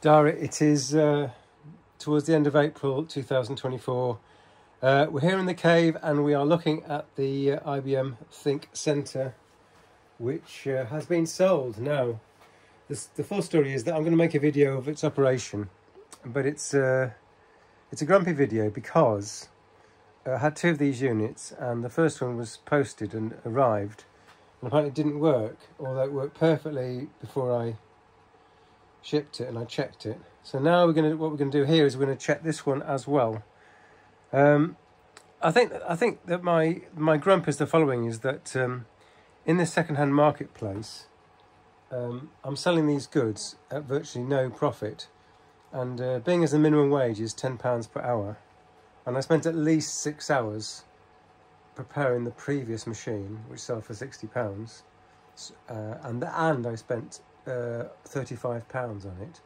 Diary, it is towards the end of April 2024. We're here in the cave and we are looking at the IBM ThinkCentre, which has been sold. Now, the full story is that I'm going to make a video of its operation, but it's a grumpy video because I had two of these units and the first one was posted and arrived and apparently it didn't work, although it worked perfectly before I shipped it and I checked it. So now what we're going to do here is we're going to check this one as well. I think that my grump is the following: is that in this second-hand marketplace, I'm selling these goods at virtually no profit, and being as the minimum wage is £10 per hour, and I spent at least 6 hours preparing the previous machine, which sold for £60, and I spent £35 on it.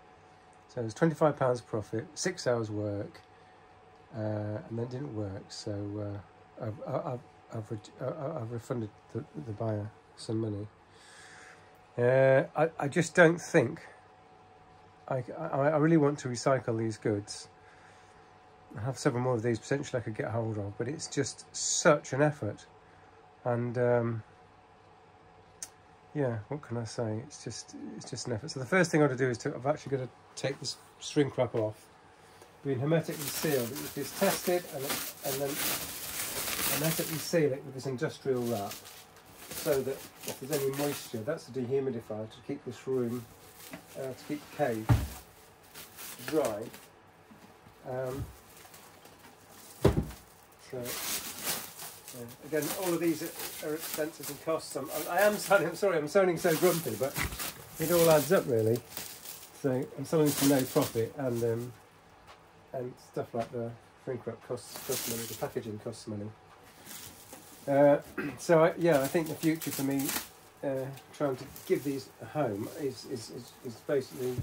So it was £25 profit, 6 hours work, and that didn't work. So I've refunded the buyer some money. I just don't think I really want to recycle these goods. I have several more of these potentially I could get hold of, but it's just such an effort. And yeah, what can I say? It's just an effort. So the first thing I want to do is I've actually got to take this string wrap off, being hermetically sealed. It's tested and then hermetically seal it with this industrial wrap, so that if there's any moisture, that's a dehumidifier to keep this room, to keep the cave dry. Again, all of these are expenses and costs. I'm sorry, I'm sounding so grumpy, but it all adds up really. So I'm selling for no profit, and stuff like the shrink wrap costs money, the packaging costs money. So yeah, I think the future for me, trying to give these a home is basically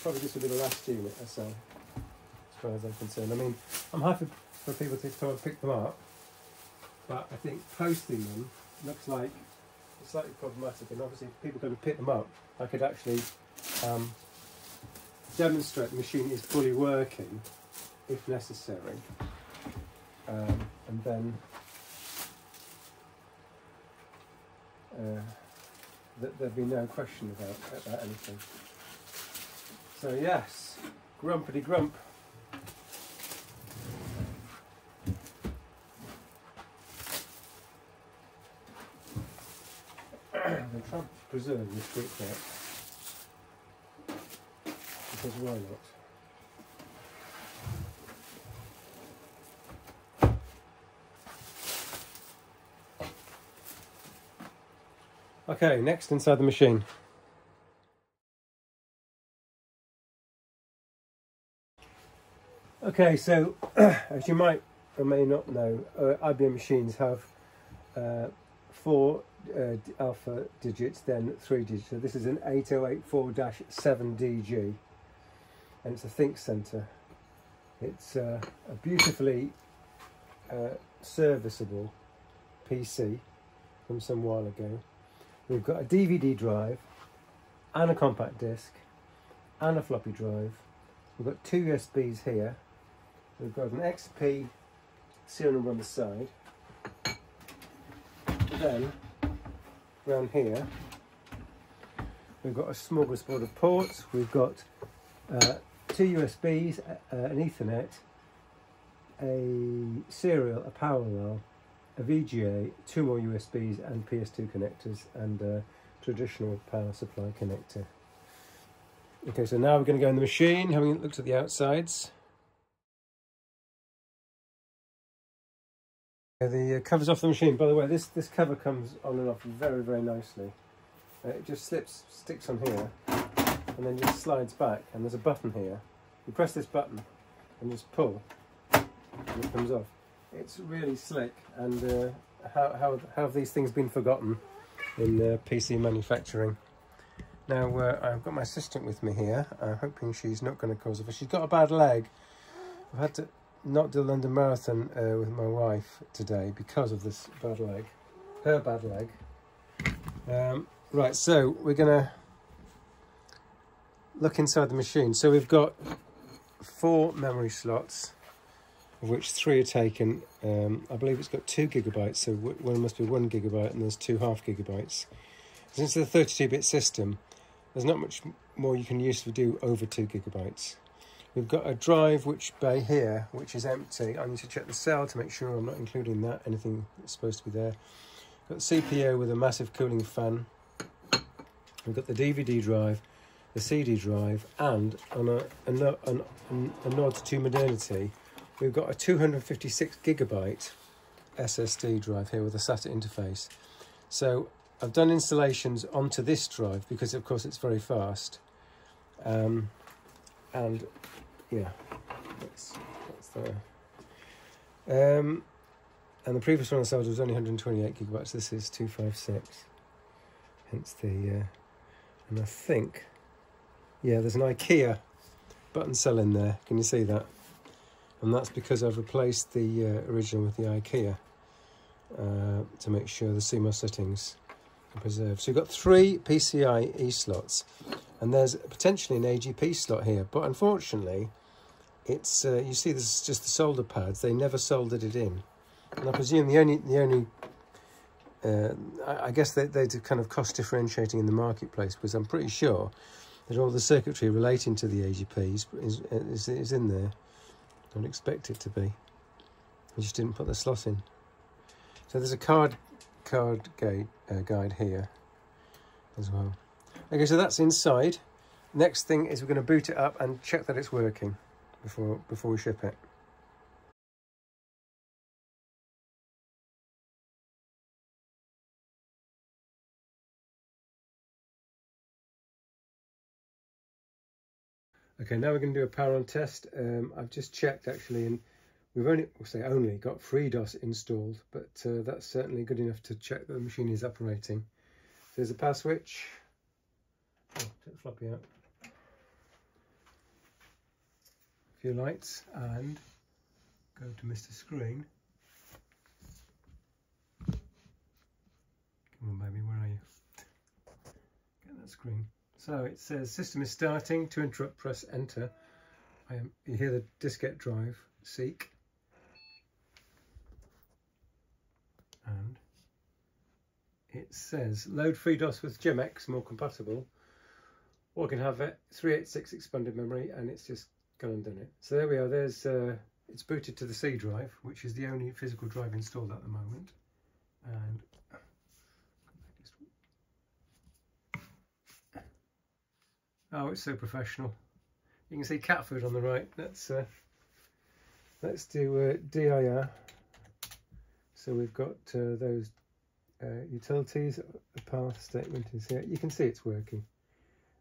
probably this will be the last unit I sell, as far as I'm concerned. I mean, I'm happy for people to come and pick them up, but I think posting them looks like it's slightly problematic, and obviously if people go to pick them up, I could actually demonstrate the machine is fully working if necessary, and then there'd be no question about anything. So yes, grumpity grump. I'm trying to preserve this quick bit, because why not? Okay, next inside the machine. Okay, so as you might or may not know, IBM machines have 4 alpha digits, then 3 digits. So this is an 8084-7DG, and it's a ThinkCentre. It's a beautifully serviceable PC from some while ago. We've got a DVD drive and a compact disc and a floppy drive. We've got 2 USBs here. We've got an XP serial number on the side. Then around here we've got a smorgasbord of ports. We've got 2 USBs, an Ethernet, a serial, a parallel, a VGA, 2 more USBs and PS2 connectors, and a traditional power supply connector. Okay, so now we're going to go in the machine, having looked at the outsides. The cover's off the machine. By the way, this cover comes on and off very, very nicely. It just sticks on here, and then just slides back, and there's a button here. You press this button and just pull, and it comes off. It's really slick, and how have these things been forgotten in PC manufacturing? Now, I've got my assistant with me here. I'm hoping she's not going to cause a fuss. She's got a bad leg. I've had to not do the London Marathon with my wife today because of this bad leg, her bad leg. Right, so we're going to look inside the machine. So we've got 4 memory slots, of which 3 are taken. I believe it's got 2 gigabytes, so one must be 1 gigabyte, and there's 2 half gigabytes. Since it's a 32-bit system, there's not much more you can usefully do over 2 gigabytes. We've got a drive bay here, which is empty. I need to check the cell to make sure I'm not including anything that's supposed to be there. Got the CPU with a massive cooling fan. We've got the DVD drive, the CD drive, and on a nod to modernity, we've got a 256 gigabyte SSD drive here with a SATA interface. So I've done installations onto this drive because, of course, it's very fast. And yeah, that's there. And the previous one I sold was only 128 gigabytes. This is 256. Hence the, and I think, yeah, there's an IKEA button cell in there. Can you see that? And that's because I've replaced the original with the IKEA to make sure the CMOS settings are preserved. So you've got 3 PCIe slots, and there's potentially an AGP slot here, but unfortunately, it's you see this is just the solder pads. They never soldered it in, and I presume the only I guess they're kind of cost differentiating in the marketplace, because I'm pretty sure that all the circuitry relating to the AGPs is in there. Don't expect it to be. I just didn't put the slot in. So there's a card guide here as well. Okay, so that's inside. Next thing is we're going to boot it up and check that it's working before we ship it. Okay, now we're going to do a power on test. I've just checked actually, and we've only got FreeDOS installed, but that's certainly good enough to check that the machine is operating. So there's a power switch. Oh, take the floppy out. A few lights, and go to Mr. Screen. Come on, baby, where are you? Get that screen. So it says system is starting. To interrupt, press enter. You hear the diskette drive, seek. And it says load FreeDOS with GemX, more compatible. Or can have it 386 expanded memory, and it's just gone and done it. So there we are. There's it's booted to the C drive, which is the only physical drive installed at the moment. And oh, it's so professional. You can see cat food on the right. Let's do DIR. So we've got those utilities. The path statement is here. You can see it's working.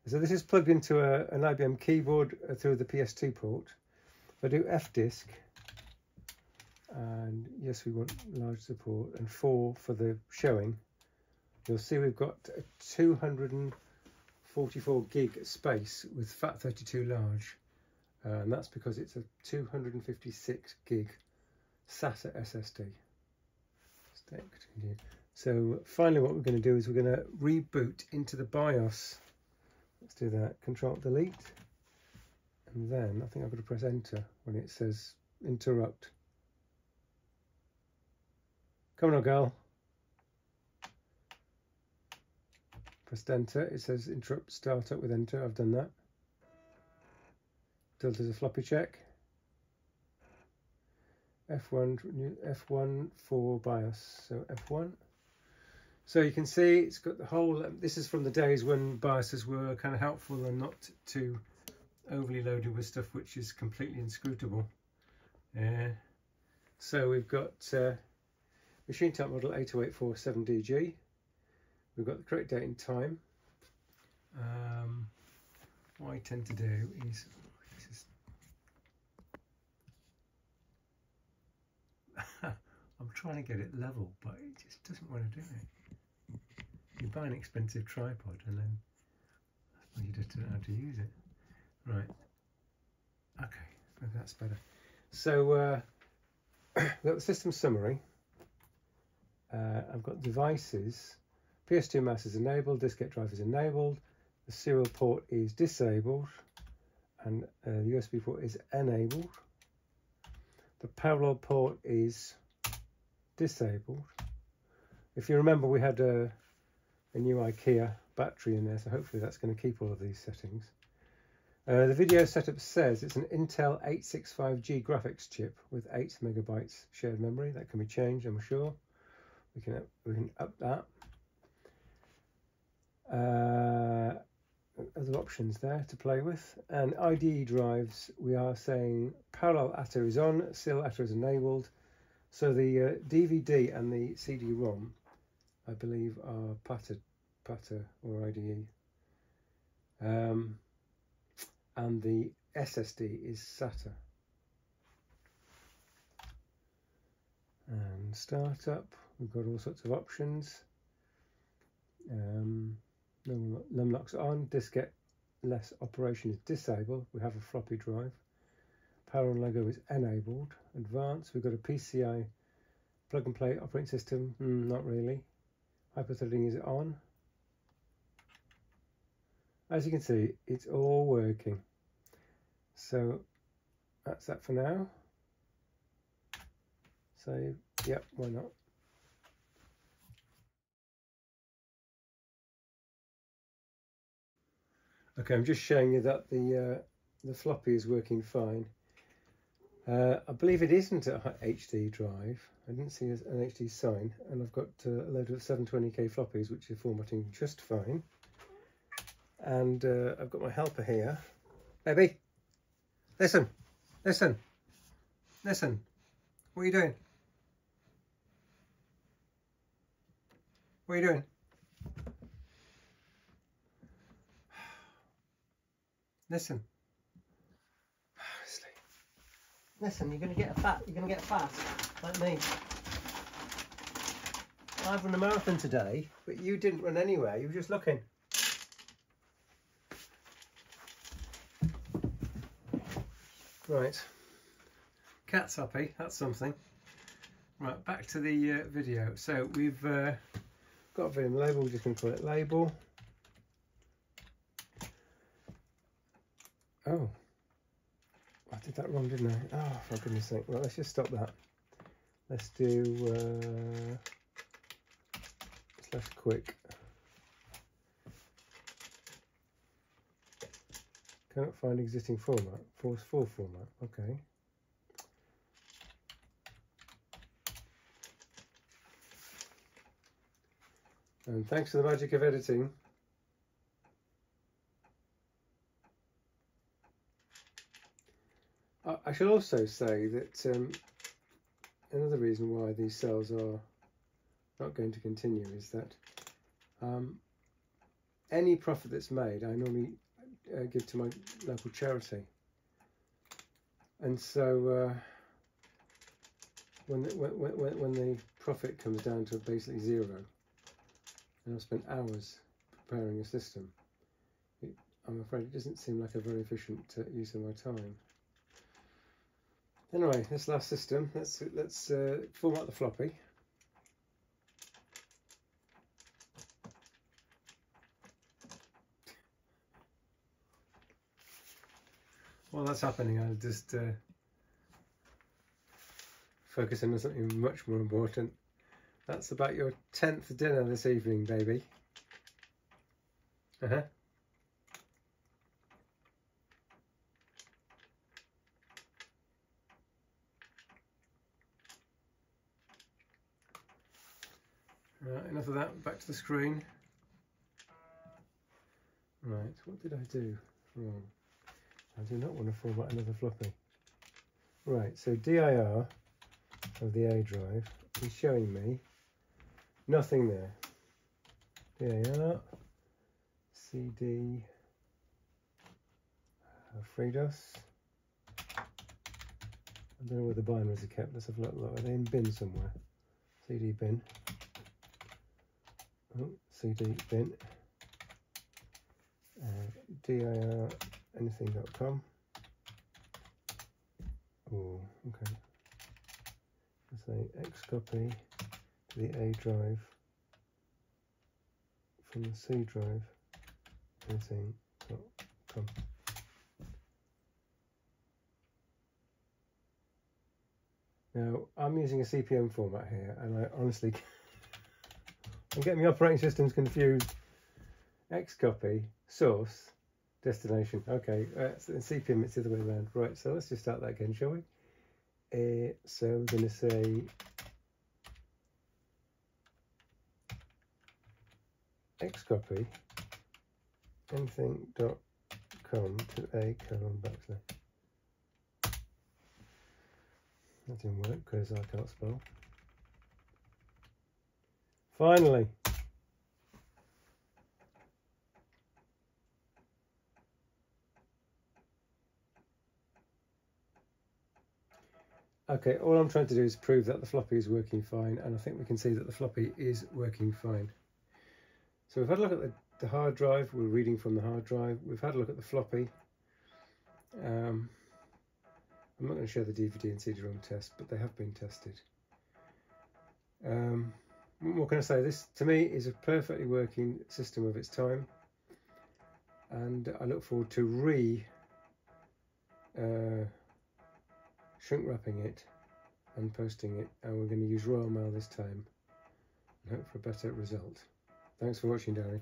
So this is plugged into an IBM keyboard through the PS2 port. If I do F-disk, and yes, we want large support, and 4 for the showing, you'll see we've got a 244 gig space with FAT32 large, and that's because it's a 256 gig SATA SSD. So finally what we're going to do is we're going to reboot into the BIOS. Let's do that. Control delete, and then I think I've got to press enter when it says interrupt. Come on, girl. Pressed enter. It says interrupt startup with enter. I've done that. Delta's a floppy check. F1 for BIOS. So F1. So you can see it's got the whole. This is from the days when BIOSes were kind of helpful and not too overly loaded with stuff which is completely inscrutable. So we've got machine type model 80847DG. We've got the correct date and time. What I tend to do is, I'm trying to get it level, but it just doesn't want to do it. You buy an expensive tripod and then you just don't know how to use it. Right. Okay, maybe that's better. So we've got the system summary. I've got devices. PS2 mouse is enabled, diskette drive is enabled, The serial port is disabled, and the USB port is enabled. The parallel port is disabled. If you remember, we had a new IKEA battery in there, so hopefully that's going to keep all of these settings. The video setup says it's an Intel 865G graphics chip with 8 megabytes shared memory. That can be changed, I'm sure. We can up that. Other options there to play with. And IDE drives, we are saying parallel ATA is on, serial ATA is enabled. So the DVD and the CD-ROM, I believe, are PATA or IDE. And the SSD is SATA. And startup, we've got all sorts of options. Numlocks on, diskette-less operation is disabled. We have a floppy drive. Power on Lego is enabled. Advanced, we've got a PCI plug and play operating system. Not really. Hyperthreading is on. As you can see, it's all working. So that's that for now. Save. Yep, why not? Okay, I'm just showing you that the floppy is working fine. I believe it isn't a HD drive. I didn't see an HD sign, and I've got a load of 720k floppies which are formatting just fine. And I've got my helper here. Baby, listen, listen, listen. What are you doing? What are you doing? Listen. Honestly. Listen, you're gonna get fat. You're gonna get fat, like me. I've run a marathon today, but you didn't run anywhere. You were just looking. Right. Cat's happy. That's something. Right, back to the video. So we've got a Vim label. We're just going to call it label. Oh, I did that wrong, didn't I? Oh, for goodness sake. Well, let's just stop that. Let's do /quick. Cannot find existing format. Force 4 format. Okay. And thanks to the magic of editing, I should also say that another reason why these cells are not going to continue is that any profit that's made, I normally give to my local charity, and so when the profit comes down to basically zero, and I've spent hours preparing a system, I'm afraid it doesn't seem like a very efficient use of my time. Anyway, this last system, let's format the floppy. While that's happening, I'll just focus on something much more important. That's about your 10th dinner this evening, baby. Right, enough of that, back to the screen. Right, what did I do wrong? I do not want to format another floppy. Right, so DIR of the A drive is showing me nothing there. DIR, CD, FreeDOS. I don't know where the binaries are kept. Let's have a look. Are they in bin somewhere? CD bin. Oh, CD bin. DIR anything.com. Oh, okay. Let's say X copy to the A drive from the C drive. anything.com. Now, I'm using a CPM format here, and I honestly I'm getting my operating systems confused. Xcopy, source, destination. Okay, so in CPM it's the other way around. Right, so let's just start that again, shall we? So we're going to say Xcopy anything.com to a :/. That didn't work because I can't spell. Finally. Okay, all I'm trying to do is prove that the floppy is working fine, and I think we can see that the floppy is working fine. So we've had a look at the hard drive, we're reading from the hard drive, we've had a look at the floppy. I'm not going to show the DVD and CD-ROM test, but they have been tested. What can I say? This, to me, is a perfectly working system of its time, and I look forward to shrink wrapping it and posting it, and we're going to use Royal Mail this time and hope for a better result. Thanks for watching, Darry.